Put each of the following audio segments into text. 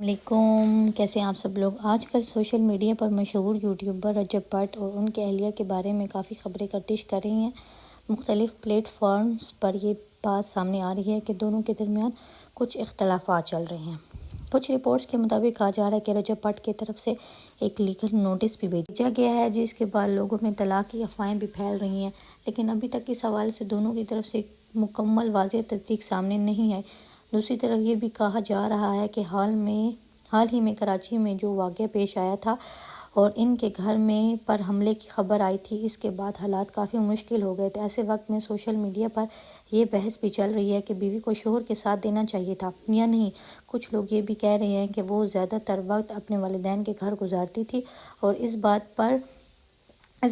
علیکم، کیسے ہیں آپ سب لوگ؟ آج کل سوشل میڈیا پر مشہور یوٹیوبر رجب بٹ اور ان کے اہلیہ کے بارے میں کافی خبریں گردش کر رہی ہیں۔ مختلف پلیٹ فارمز پر یہ بات سامنے آ رہی ہے کہ دونوں کے درمیان کچھ اختلافات چل رہے ہیں۔ کچھ رپورٹس کے مطابق کہا جا رہا ہے کہ رجب بٹ کی طرف سے ایک لیگل نوٹس بھی بھیجا گیا ہے، جس کے بعد لوگوں میں طلاق کی افواہیں بھی پھیل رہی ہیں، لیکن ابھی تک اس حوالے سے دونوں کی طرف سے ایک مکمل واضح تصدیق سامنے نہیں آئی۔ دوسری طرف یہ بھی کہا جا رہا ہے کہ حال ہی میں کراچی میں جو واقعہ پیش آیا تھا اور ان کے گھر میں پر حملے کی خبر آئی تھی، اس کے بعد حالات کافی مشکل ہو گئے تھے۔ ایسے وقت میں سوشل میڈیا پر یہ بحث بھی چل رہی ہے کہ بیوی کو شوہر کے ساتھ دینا چاہیے تھا یا نہیں۔ کچھ لوگ یہ بھی کہہ رہے ہیں کہ وہ زیادہ تر وقت اپنے والدین کے گھر گزارتی تھی اور اس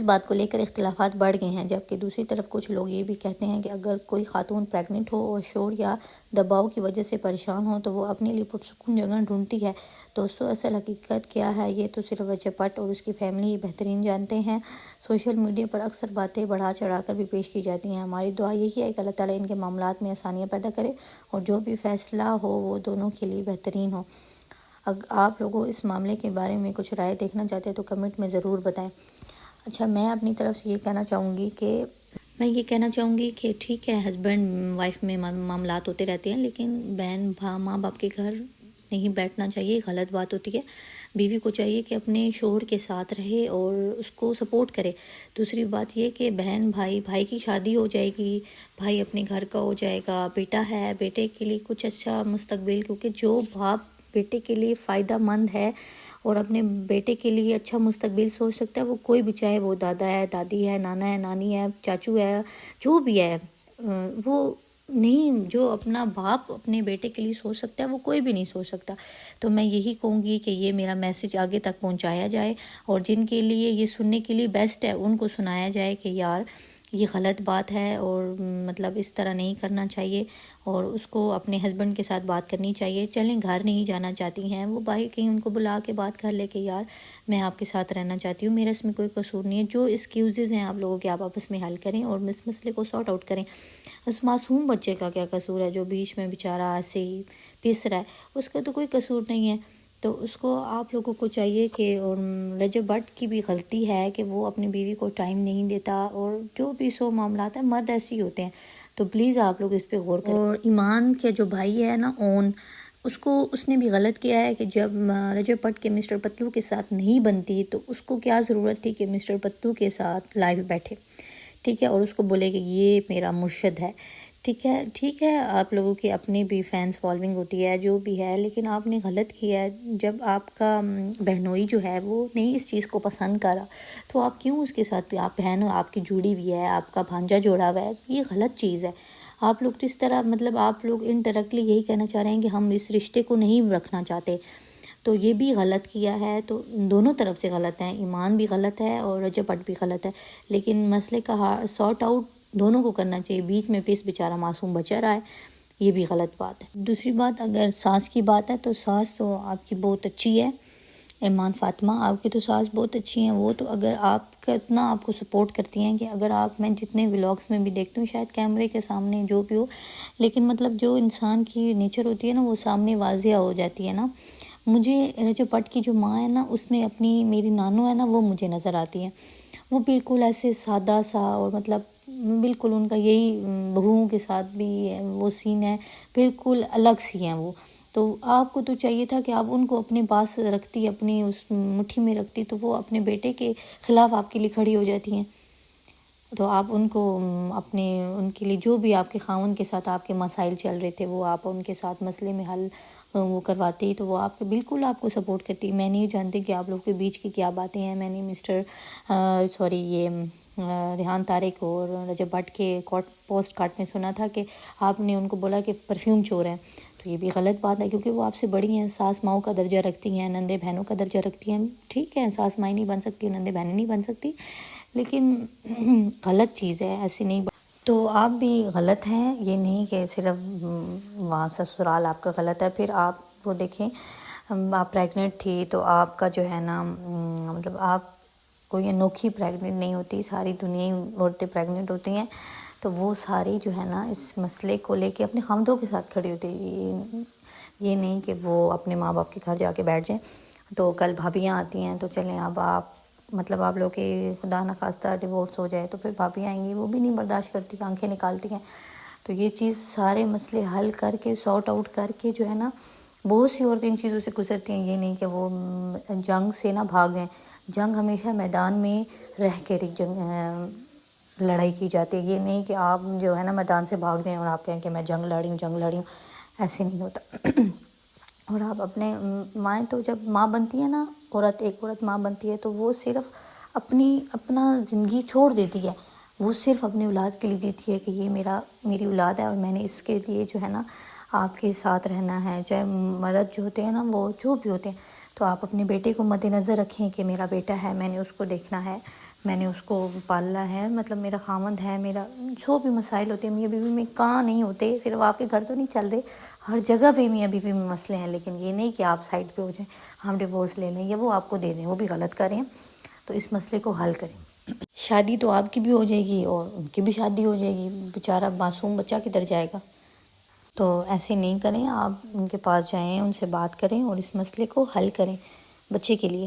بات کو لے کر اختلافات بڑھ گئے ہیں، جبکہ دوسری طرف کچھ لوگ یہ بھی کہتے ہیں کہ اگر کوئی خاتون پریگننٹ ہو اور شور یا دباؤ کی وجہ سے پریشان ہو تو وہ اپنے لیے پرسکون جگہ ڈھونڈتی ہے۔ دوستو، اصل حقیقت کیا ہے یہ تو صرف رجب بٹ اور اس کی فیملی ہی بہترین جانتے ہیں۔ سوشل میڈیا پر اکثر باتیں بڑھا چڑھا کر بھی پیش کی جاتی ہیں۔ ہماری دعا یہی ہے کہ اللہ تعالیٰ ان کے معاملات میں آسانیاں پیدا کرے اور جو بھی فیصلہ ہو وہ دونوں کے لیے بہترین ہو۔ آپ لوگوں اس معاملے کے بارے میں کچھ رائے دیکھنا چاہتے ہیں تو کمنٹ میں ضرور بتائیں۔ اچھا، میں اپنی طرف سے یہ کہنا چاہوں گی کہ ٹھیک ہے، ہسبینڈ وائف میں معاملات ہوتے رہتے ہیں، لیکن بہن ماں باپ کے گھر نہیں بیٹھنا چاہیے، غلط بات ہوتی ہے۔ بیوی کو چاہیے کہ اپنے شوہر کے ساتھ رہے اور اس کو سپورٹ کرے۔ دوسری بات یہ کہ بہن بھائی کی شادی ہو جائے گی، بھائی اپنے گھر کا ہو جائے گا، بیٹا ہے، بیٹے کے لیے کچھ اچھا مستقبل، کیونکہ جو باپ بیٹے کے لیے فائدہ مند ہے اور اپنے بیٹے کے لیے اچھا مستقبل سوچ سکتا ہے، وہ کوئی بھی، چاہے وہ دادا ہے، دادی ہے، نانا ہے، نانی ہے، چاچو ہے، جو بھی ہے، وہ نہیں، جو اپنا باپ اپنے بیٹے کے لیے سوچ سکتا ہے وہ کوئی بھی نہیں سوچ سکتا۔ تو میں یہی کہوں گی کہ یہ میرا میسج آگے تک پہنچایا جائے اور جن کے لیے یہ سننے کے لیے بیسٹ ہے ان کو سنایا جائے کہ یار یہ غلط بات ہے اور مطلب اس طرح نہیں کرنا چاہیے، اور اس کو اپنے ہسبینڈ کے ساتھ بات کرنی چاہیے۔ چلیں گھر نہیں جانا چاہتی ہیں وہ، بھائی کہیں ان کو بلا کے بات کر لے کہ یار میں آپ کے ساتھ رہنا چاہتی ہوں، میرا اس میں کوئی قصور نہیں ہے۔ جو ایکسکیوزز ہیں آپ لوگوں کے، آپ آپس میں حل کریں اور اس مسئلے کو سارٹ آؤٹ کریں۔ اس معصوم بچے کا کیا قصور ہے جو بیچ میں بیچارہ ایسے ہی پس رہا ہے؟ اس کا تو کوئی قصور نہیں ہے۔ تو اس کو آپ لوگوں کو چاہیے کہ، اور رجب بٹ کی بھی غلطی ہے کہ وہ اپنی بیوی کو ٹائم نہیں دیتا، اور جو بھی سو معاملات ہیں، مرد ایسے ہی ہوتے ہیں، تو پلیز آپ لوگ اس پہ غور کریں۔ اور ایمان کے جو بھائی ہے نا اس نے بھی غلط کیا ہے کہ جب رجب بٹ کے مسٹر پتلو کے ساتھ نہیں بنتی تو اس کو کیا ضرورت تھی کہ مسٹر پتلو کے ساتھ لائیو بیٹھے، ٹھیک ہے، اور اس کو بولے کہ یہ میرا مرشد ہے، ٹھیک ہے، آپ لوگوں کی اپنی بھی فینس فالوئنگ ہوتی ہے، جو بھی ہے، لیکن آپ نے غلط کیا ہے۔ جب آپ کا بہنوئی جو ہے وہ نہیں اس چیز کو پسند کرا تو آپ کیوں اس کے ساتھ، آپ بہن آپ کی جڑی ہوئی ہے، آپ کا بھانجا جوڑا ہوا ہے، یہ غلط چیز ہے۔ آپ لوگ تو اس طرح، مطلب آپ لوگ انڈائریکٹلی یہی کہنا چاہ رہے ہیں کہ ہم اس رشتے کو نہیں رکھنا چاہتے، تو یہ بھی غلط کیا ہے۔ تو دونوں طرف سے غلط ہیں، ایمان بھی غلط ہے اور رجب بٹ بھی غلط ہے، لیکن مسئلے کا سارٹ آؤٹ دونوں کو کرنا چاہیے۔ بیچ میں پیس بیچارہ معصوم بچا رہا ہے، یہ بھی غلط بات ہے۔ دوسری بات، اگر ساس کی بات ہے تو ساس تو آپ کی بہت اچھی ہے، ایمان فاطمہ، آپ کی تو ساس بہت اچھی ہیں۔ وہ تو اگر آپ کا اتنا آپ کو سپورٹ کرتی ہیں کہ اگر میں جتنے ولاگس میں بھی دیکھتی ہوں، شاید کیمرے کے سامنے جو بھی ہو، لیکن مطلب جو انسان کی نیچر ہوتی ہے نا وہ سامنے واضح ہو جاتی ہے نا۔ مجھے رجب بٹ کی جو ماں ہے نا، اس میں اپنی میری نانو ہے نا، وہ مجھے نظر آتی ہیں، وہ بالکل ایسے سادہ سا، اور مطلب بالکل ان کا یہی بہوؤں کے ساتھ بھی وہ سین ہے، بالکل الگ سی ہیں وہ۔ تو آپ کو تو چاہیے تھا کہ آپ ان کو اپنے پاس رکھتی، اپنی اس مٹھی میں رکھتی، تو وہ اپنے بیٹے کے خلاف آپ کے لیے کھڑی ہو جاتی ہیں۔ تو آپ ان کو ان کے لیے جو بھی آپ کے خاوند کے ساتھ آپ کے مسائل چل رہے تھے، وہ آپ ان کے ساتھ مسئلے میں حل وہ کرواتی، تو وہ آپ کے بالکل آپ کو سپورٹ کرتی۔ میں نہیں جانتی کہ آپ لوگ کے بیچ کی کیا باتیں ہیں۔ میں نے یہ ریحان طارق اور رجب بٹ کے پوسٹ کارڈ میں سنا تھا کہ آپ نے ان کو بولا کہ پرفیوم چور ہیں، تو یہ بھی غلط بات ہے، کیونکہ وہ آپ سے بڑی ہیں، ساس ماؤں کا درجہ رکھتی ہیں، نندے بہنوں کا درجہ رکھتی ہیں، ٹھیک ہے، ساس مائی نہیں بن سکتی، نندے بہنیں نہیں بن سکتی، لیکن غلط چیز ہے، ایسی نہیں تو آپ بھی غلط ہیں، یہ نہیں کہ صرف وہاں سسرال آپ کا غلط ہے۔ پھر آپ وہ دیکھیں، آپ پریگننٹ تھی تو آپ کا جو ہے نا، مطلب آپ کوئی انوکھی پریگننٹ نہیں ہوتی، ساری دنیا عورتیں پریگننٹ ہوتی ہیں، تو وہ ساری جو ہے نا اس مسئلے کو لے کے اپنے خاوندوں کے ساتھ کھڑی ہوتی ہے۔ یہ نہیں کہ وہ اپنے ماں باپ کے گھر جا کے بیٹھ جائیں. تو کل بھابیاں آتی ہیں تو چلیں اب آپ مطلب آپ لوگ کے خدا نخواستہ ڈیورس ہو جائے تو پھر بھابیاں آئیں گی، وہ بھی نہیں برداشت کرتی، آنکھیں نکالتی ہیں. تو یہ چیز سارے مسئلے حل کر کے سارٹ آؤٹ کر کے جو ہے نا، بہت سی عورتیں ان چیزوں سے گزرتی ہیں. یہ نہیں کہ وہ جنگ سے نہ بھاگیں. جنگ ہمیشہ میدان میں رہ کے لڑائی کی جاتی ہے. یہ نہیں کہ آپ جو ہے نا میدان سے بھاگ جائیں اور آپ کہیں کہ میں جنگ لڑی ہوں. ایسے نہیں ہوتا. اور آپ اپنے مائیں تو جب ماں بنتی ہے نا، ایک عورت ماں بنتی ہے تو وہ صرف اپنا زندگی چھوڑ دیتی ہے. وہ صرف اپنی اولاد کے لیے جیتی ہے کہ یہ میری اولاد ہے اور میں نے اس کے لیے جو ہے نا آپ کے ساتھ رہنا ہے. چاہے مرد جو ہوتے ہیں نا، وہ جو بھی ہوتے ہیں، تو آپ اپنے بیٹے کو مد نظر رکھیں کہ میرا بیٹا ہے، میں نے اس کو دیکھنا ہے، میں نے اس کو پالنا ہے، مطلب میرا خامند ہے. میرا جو بھی مسائل ہوتے ہیں میاں بیوی میں کہاں نہیں ہوتے، صرف آپ کے گھر تو نہیں چل رہے، ہر جگہ پہ میاں بیوی میں مسئلے ہیں. لیکن یہ نہیں کہ آپ سائڈ پہ ہو جائیں، ہم ڈیورس لے لیں یا وہ آپ کو دے دیں، وہ بھی غلط کریں. تو اس مسئلے کو حل کریں. شادی تو آپ کی بھی ہو جائے گی اور ان کی بھی شادی ہو جائے گی، بیچارہ معصوم بچہ کدھر جائے گا. تو ایسے نہیں کریں، آپ ان کے پاس جائیں، ان سے بات کریں اور اس مسئلے کو حل کریں بچے کے لیے.